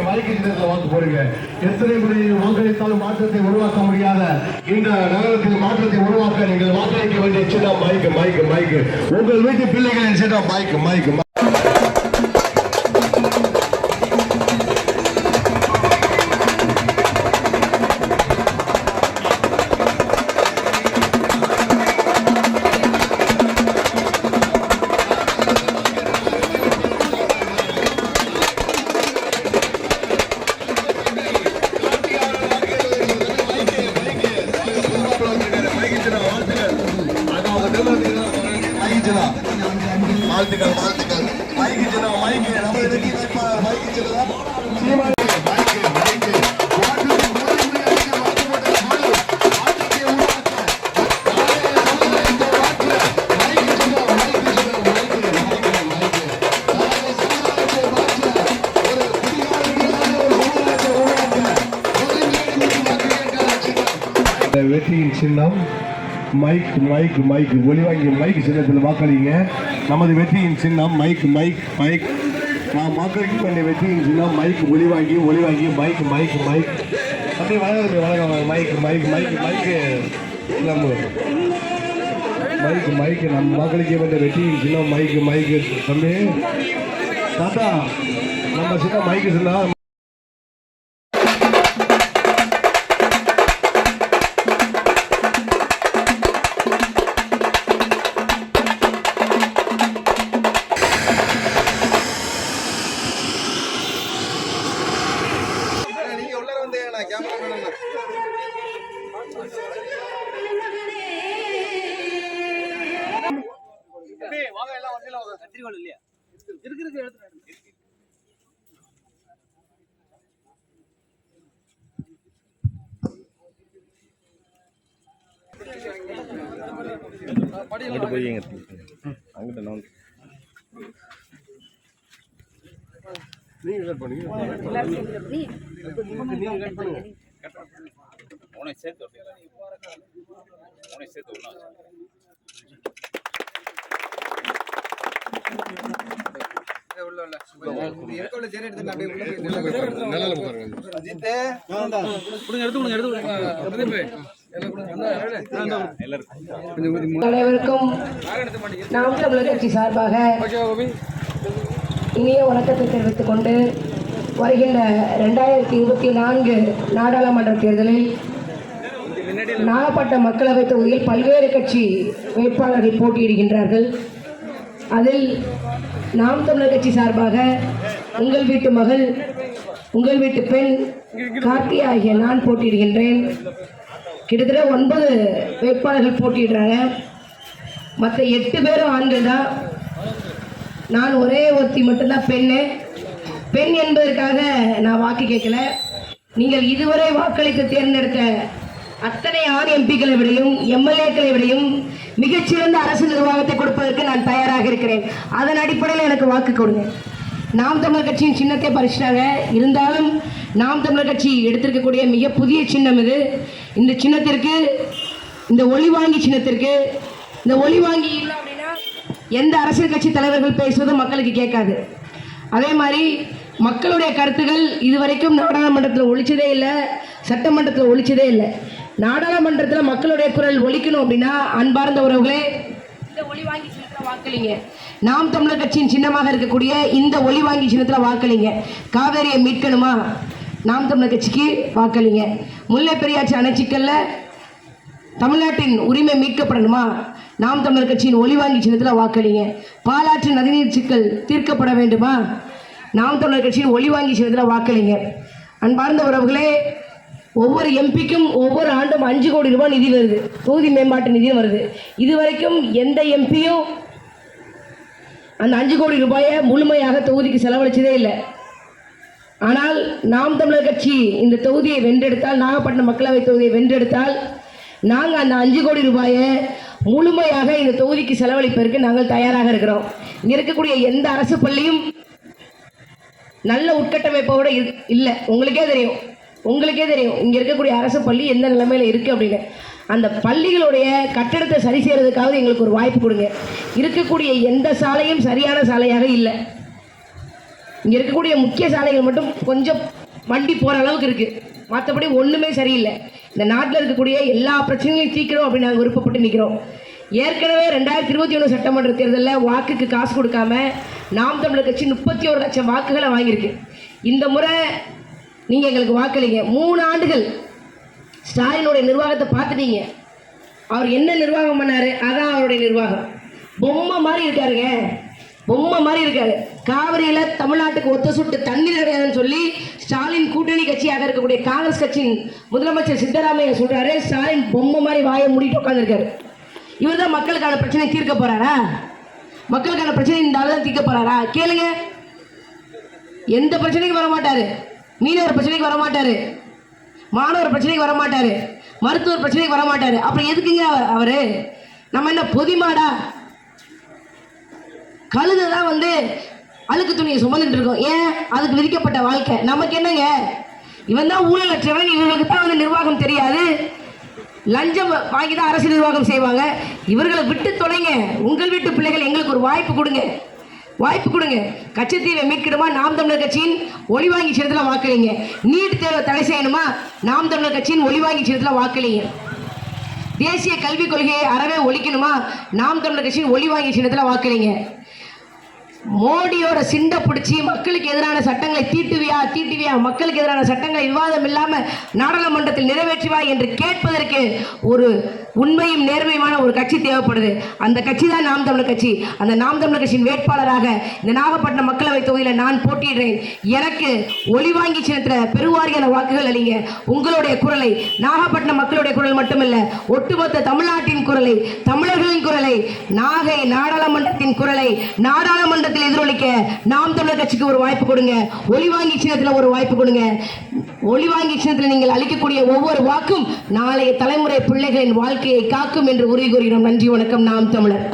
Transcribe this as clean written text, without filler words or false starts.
மைக்கு சின்னத்தில் வாக்கு போடுங்க. எத்தனை முறை வாக்களித்தாலும் மாற்றத்தை உருவாக்க முடியாத இந்த நகரத்தில் மாற்றத்தை உருவாக்க நீங்கள் வாக்களிக்க வேண்டிய சின்னம் மைக்கு. உங்கள் வீட்டு பிள்ளைகளின் சின்னம் மைக்கு. வாழ்த்துக்கள். மைக்கு நம்ம வெற்றி வேட்பாளர் வெற்றியின் சின்னம் மைக் ஒளிவாங்கி மைக் சின்னத்தில் வாக்களிங்க. நமது வெற்றியின் சின்னம் மைக். நான் வாக்களிக்க வேண்டிய வெற்றியின் சின்னம் மைக். ஒளிவாங்கி மைக். அப்படியே வணக்கம் மைக். நம்ம வாக்களிக்க வேண்டிய வெற்றியின் சின்னம் மைக். தம்பி தாத்தா நம்ம சின்னம் மைக்கு சின்னம். அனைவருக்கும் நாம் தமிழர் கட்சி சார்பாக இனிய வணக்கத்தை தெரிவித்துக் கொண்டு வருகின்ற 2024 நாடாளுமன்ற தேர்தலில் நாகப்பட்டினம் மக்களவை தொகுதியில் பல்வேறு கட்சி வேட்பாளர்கள் போட்டியிடுகின்றார்கள். அதில் நாம் தமிழர் கட்சி சார்பாக உங்கள் வீட்டு மகள், உங்கள் வீட்டு பெண் கார்த்தி ஆகிய நான் போட்டியிடுகின்றேன். கிட்டத்தட்ட 9 வேட்பாளர்கள் போட்டியிடுறாங்க. மற்ற 8 பேரும் ஆண்கள் தான். நான் ஒரே ஒருத்தி மட்டும்தான் பெண் என்பதற்காக நான் வாக்கு கேட்கல. நீங்கள் இதுவரை வாக்களித்து தேர்ந்தெடுத்த அத்தனை ஆண் எம்பிக்களை விடையும் எம்எல்ஏக்களை விடையும் மிகச்சிறந்த அரசு நிர்வாகத்தை கொடுப்பதற்கு நான் தயாராக இருக்கிறேன். அதன் அடிப்படையில் எனக்கு வாக்கு கொடுங்க. நாம் தமிழர் கட்சியின் சின்னத்தை பறிச்சிட்டாங்க. இருந்தாலும் நாம் தமிழர் கட்சி எடுத்திருக்கக்கூடிய மிக புதிய சின்னம் இது. இந்த சின்னத்திற்கு, இந்த ஒளிவாங்கி சின்னத்திற்கு, இந்த ஒளிவாங்கி இல்லை அப்படின்னா எந்த அரசியல் கட்சி தலைவர்கள் பேசுவதும் மக்களுக்கு கேட்காது. அதே மாதிரி மக்களுடைய கருத்துக்கள் இதுவரைக்கும் நாடாளுமன்றத்தில் ஒழிச்சதே இல்லை, சட்டமன்றத்தில் ஒழிச்சதே இல்லை. நாடாளுமன்றத்தில் மக்களுடைய குரல் ஒழிக்கணும் அப்படின்னா அன்பார்ந்த உறவுகளே இந்த ஒளிவாங்கி சின்னத்தில் வாக்களிங்க. நாம் தமிழர் கட்சியின் சின்னமாக இருக்கக்கூடிய இந்த ஒளிவாங்கி சின்னத்தில் வாக்களிங்க. காவேரியை மீட்கணுமா? நாம் தமிழர் கட்சிக்கு வாக்களிங்க. முல்லை பெரியாற்று அணைச்சிக்கல்ல தமிழ்நாட்டின் உரிமை மீட்கப்படணுமா? நாம் தமிழர் கட்சியின் ஒளிவாங்கி சின்னத்தில் வாக்களிங்க. பாலாற்று நதிநீர் சிக்கல் தீர்க்கப்பட வேண்டுமா? நாம் தமிழர் கட்சியின் ஒளிவாங்கி சின்னத்தில் வாக்களிங்க. அன்பார்ந்த உறவுகளே, ஒவ்வொரு எம்பிக்கும் ஒவ்வொரு ஆண்டும் 5 கோடி ரூபாய் நிதி வருது, தொகுதி மேம்பாட்டு நிதியும் வருது. இதுவரைக்கும் எந்த எம்பியும் அந்த 5 கோடி ரூபாயை முழுமையாக தொகுதிக்கு செலவழிச்சதே இல்லை. ஆனால் நாம் தமிழர் கட்சி இந்த தொகுதியை வென்றெடுத்தால், நாகப்பட்டினம் மக்களவை தொகுதியை வென்றெடுத்தால், நாங்கள் அந்த 5 கோடி ரூபாயை முழுமையாக இந்த தொகுதிக்கு செலவழிப்பதற்கு நாங்கள் தயாராக இருக்கிறோம். இங்கே இருக்கக்கூடிய எந்த அரசு பள்ளியும் நல்ல உட்கட்டமைப்போட இல்லை. உங்களுக்கே தெரியும் இங்கே இருக்கக்கூடிய அரசு பள்ளி எந்த நிலைமையில் இருக்குது அப்படின்னு. அந்த பள்ளிகளுடைய கட்டடத்தை சரி செய்கிறதுக்காக எங்களுக்கு ஒரு வாய்ப்பு கொடுங்க. இருக்கக்கூடிய எந்த சாலையும் சரியான சாலையாக இல்லை. இங்கே இருக்கக்கூடிய முக்கிய சாலைகள் மட்டும் கொஞ்சம் வண்டி போகிற அளவுக்கு இருக்குது, மற்றபடி ஒன்றுமே சரியில்லை. இந்த நாட்டில் இருக்கக்கூடிய எல்லா பிரச்சனைகளையும் தீர்க்கிறோம் அப்படின்னு நாங்கள் விருப்பப்பட்டு நிற்கிறோம். ஏற்கனவே 2021 சட்டமன்ற தேர்தலில் வாக்குக்கு காசு கொடுக்காம நாம் தமிழர் கட்சி 31 லட்சம் வாக்குகளை வாங்கியிருக்கு. இந்த முறை நீங்கள் எங்களுக்கு வாக்களிங்க. 3 ஆண்டுகள் ஸ்டாலினுடைய நிர்வாகத்தை பார்த்துட்டீங்க. அவர் என்ன நிர்வாகம் பண்ணார், அதான் அவருடைய நிர்வாகம். பொம்மை மாதிரி இருக்காருங்க, பொம்மை மாதிரி இருக்காரு. காவிரியில் தமிழ்நாட்டுக்கு ஒத்த சுட்டு தண்ணீர் கிடையாதுன்னு சொல்லி ஸ்டாலின் கூட்டணி கட்சியாக இருக்கக்கூடிய காங்கிரஸ் கட்சியின் முதலமைச்சர் சித்தராமையா சொல்றாரு, ஸ்டாலின் பொம்மை மாதிரி வாயை மூடிட்டு உட்காந்துருக்காரு. இவர் தான் மக்களுக்கான பிரச்சனை தீர்க்க போறாரா? மக்களுக்கான பிரச்சனை இந்த ஆள் தான் தீர்க்க போறாரா? கேளுங்க. எந்த பிரச்சனைக்கும் வரமாட்டாரு. மீனவர் பிரச்சனைக்கு வரமாட்டாரு, மாணவர் பிரச்சனைக்கு வரமாட்டாரு, மருத்துவர் பிரச்சனைக்கு வரமாட்டாரு. அப்புறம் எதுக்குங்க அவரு? நம்ம என்ன பொதிமாடா? கழுதை தான் அழுக்கு துணியை சுமந்துட்டு இருக்கோம். ஏன்? அதுக்கு விதிக்கப்பட்ட வாழ்க்கை. நமக்கு என்னங்க? இவன் தான் ஊழலற்றவன், இவங்களுக்கு தான் நிர்வாகம் தெரியாது, லஞ்சம் வாங்கி தான் அரசு நிர்வாகம் செய்வாங்க. இவர்களை விட்டு தொலைங்க. உங்கள் வீட்டு பிள்ளைகள் எங்களுக்கு ஒரு வாய்ப்பு கொடுங்க, வாய்ப்பு கொடுங்க. கச்சத்தீவை மீட்கணுமா? நாம் தமிழர் கட்சியின் ஒளிவாங்கி சின்னத்தில் வாக்களிங்க. நீட் தேர்வை தடை செய்யணுமா? நாம் தமிழர் கட்சியின் ஒளிவாங்கி சின்னத்தில் வாக்களிங்க. தேசிய கல்விக் கொள்கையை அறவே ஒழிக்கணுமா? நாம் தமிழர் கட்சியின் ஒளிவாங்கி சின்னத்தில் வாக்களிங்க. மோடியோட சிண்டை பிடிச்சி மக்களுக்கு எதிரான சட்டங்களை தீட்டுவியா, மக்களுக்கு எதிரான சட்டங்களை விவாதம் இல்லாமல் நாடாளுமன்றத்தில் நிறைவேற்றுவா என்று கேட்பதற்கு ஒரு உண்மையும் நேர்மையுமான ஒரு கட்சி தேவைப்படுது. அந்த கட்சி தான் நாம் தமிழர் கட்சி. அந்த நாம் தமிழர் கட்சியின் வேட்பாளராக இந்த நாகப்பட்டினம் மக்களவை தொகுதியில் நான் போட்டியிடுறேன். எனக்கு ஒளிவாங்கி சின்னத்தில் பெருவாரியான வாக்குகள் அளிங்க. உங்களுடைய குரலை, நாகப்பட்டினம் மக்களுடைய குரல் மட்டுமல்ல, ஒட்டுமொத்த தமிழ்நாட்டின் குரலை, தமிழர்களின் குரலை, நாகை நாடாளுமன்றத்தின் குரலை நாடாளுமன்றத்தில் எதிரொலிக்க நாம் தமிழர் கட்சிக்கு ஒரு வாய்ப்பு கொடுங்க. ஒளிவாங்கி சின்னத்தில் ஒரு வாய்ப்பு கொடுங்க. ஒளிவாங்கி சின்னத்தில் நீங்கள் அளிக்கக்கூடிய ஒவ்வொரு வாக்கும் நாளைய தலைமுறை பிள்ளைகளின் வாழ்க்கையை காக்கும் என்று உறுதி கூறுகிறோம். நன்றி, வணக்கம். நாம் தமிழர்.